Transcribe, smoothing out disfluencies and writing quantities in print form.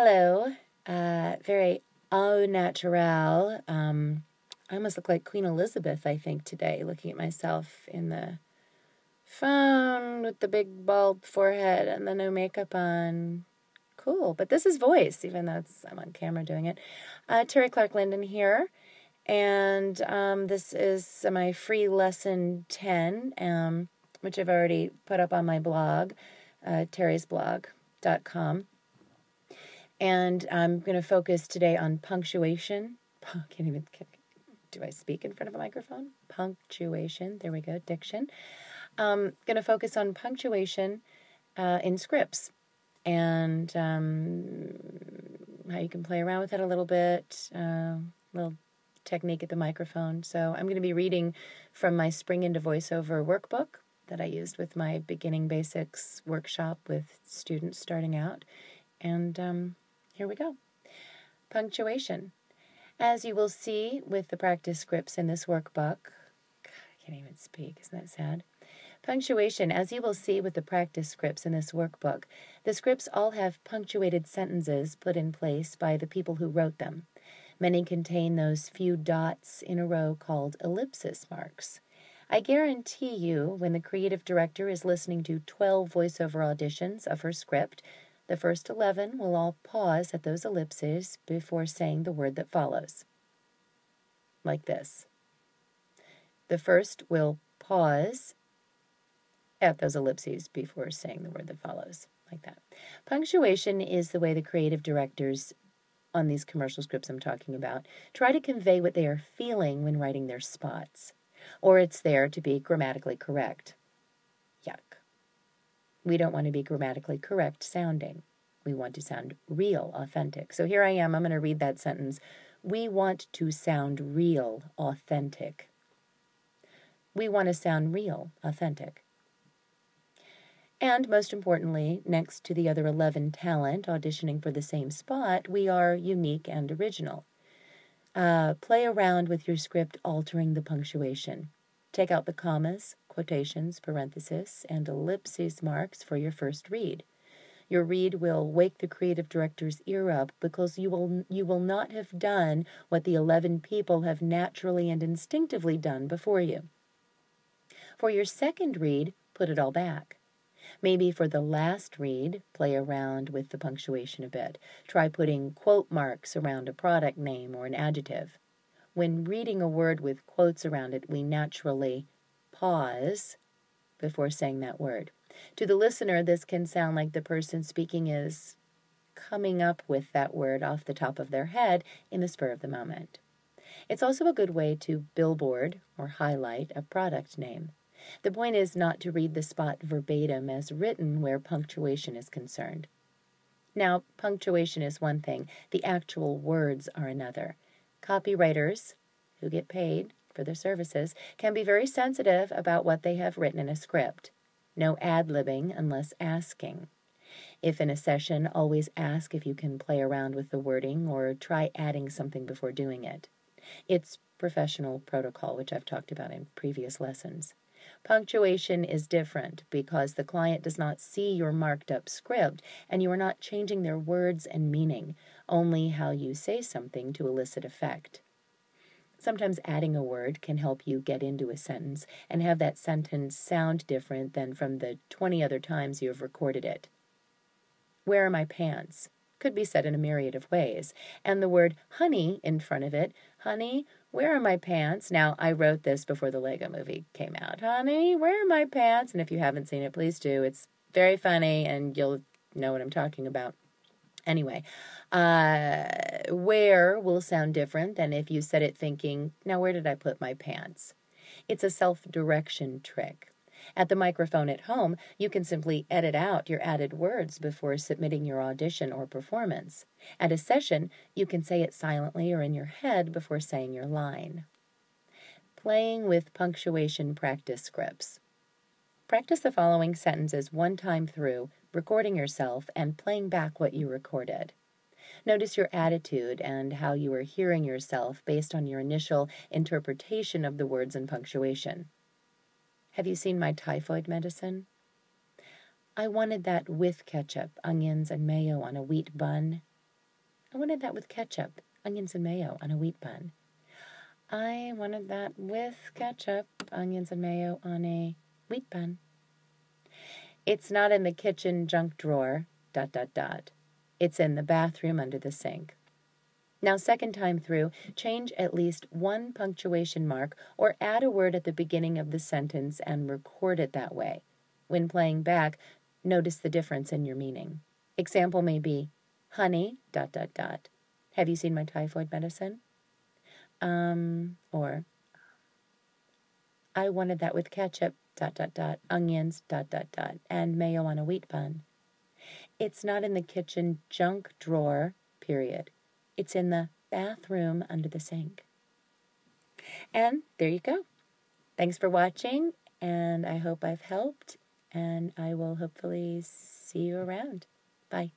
Hello, very au naturel. I almost look like Queen Elizabeth, I think, today, looking at myself in the phone with the big bald forehead and the no makeup on. Cool, but this is voice, even though I'm on camera doing it. Terry Clark Linden here, and this is my free lesson 10, which I've already put up on my blog, terrysblog.com. And I'm going to focus today on punctuation. Do I speak in front of a microphone? Punctuation. There we go. Diction. Going to focus on punctuation in scripts and how you can play around with it a little bit, little technique at the microphone. So I'm going to be reading from my Spring into Voiceover workbook that I used with my Beginning Basics workshop with students starting out. And here we go. Punctuation. As you will see with the practice scripts in this workbook, God, I can't even speak, isn't that sad? Punctuation. As you will see with the practice scripts in this workbook, the scripts all have punctuated sentences put in place by the people who wrote them. Many contain those few dots in a row called ellipsis marks. I guarantee you, when the creative director is listening to 12 voiceover auditions of her script, the first 11 will all pause at those ellipses before saying the word that follows. Like this. The first will pause at those ellipses before saying the word that follows. Like that. Punctuation is the way the creative directors on these commercial scripts I'm talking about try to convey what they are feeling when writing their spots. Or it's there to be grammatically correct. Yuck. We don't want to be grammatically correct sounding. We want to sound real, authentic. So here I am. I'm going to read that sentence. We want to sound real, authentic. We want to sound real, authentic. And most importantly, next to the other 11 talent auditioning for the same spot, we are unique and original. Play around with your script altering the punctuation. Take out the commas, quotations, parentheses, and ellipsis marks for your first read. Your read will wake the creative director's ear up because you will not have done what the 11 people have naturally and instinctively done before you. For your second read, put it all back. Maybe for the last read, play around with the punctuation a bit. Try putting quote marks around a product name or an adjective. When reading a word with quotes around it, we naturally pause before saying that word. To the listener, this can sound like the person speaking is coming up with that word off the top of their head in the spur of the moment. It's also a good way to billboard or highlight a product name. The point is not to read the spot verbatim as written where punctuation is concerned. Now, punctuation is one thing. The actual words are another. Copywriters, who get paid for their services, can be very sensitive about what they have written in a script. No ad-libbing unless asking. If in a session, always ask if you can play around with the wording or try adding something before doing it. It's professional protocol, which I've talked about in previous lessons. Punctuation is different because the client does not see your marked up script and you are not changing their words and meaning, only how you say something to elicit effect. Sometimes adding a word can help you get into a sentence and have that sentence sound different than from the 20 other times you have recorded it. Where are my pants? Could be said in a myriad of ways. And the word honey in front of it, honey, where are my pants? Now, I wrote this before the Lego movie came out. Honey, where are my pants? And if you haven't seen it, please do. It's very funny and you'll know what I'm talking about. Anyway, where will sound different than if you said it thinking, now where did I put my pants? It's a self-direction trick. At the microphone at home, you can simply edit out your added words before submitting your audition or performance. At a session, you can say it silently or in your head before saying your line. Playing with punctuation practice scripts. Practice the following sentences one time through, recording yourself and playing back what you recorded. Notice your attitude and how you are hearing yourself based on your initial interpretation of the words and punctuation. Have you seen my typhoid medicine? I wanted that with ketchup, onions, and mayo on a wheat bun. I wanted that with ketchup, onions, and mayo on a wheat bun. I wanted that with ketchup, onions, and mayo on a wheat bun. It's not in the kitchen junk drawer, ... It's in the bathroom under the sink. Now, second time through, change at least one punctuation mark or add a word at the beginning of the sentence and record it that way. When playing back, notice the difference in your meaning. Example may be, honey, ... Have you seen my typhoid medicine? Or, I wanted that with ketchup, ... onions, ... and mayo on a wheat bun. It's not in the kitchen junk drawer, period. It's in the bathroom under the sink. And there you go. Thanks for watching, and I hope I've helped, and I will hopefully see you around. Bye.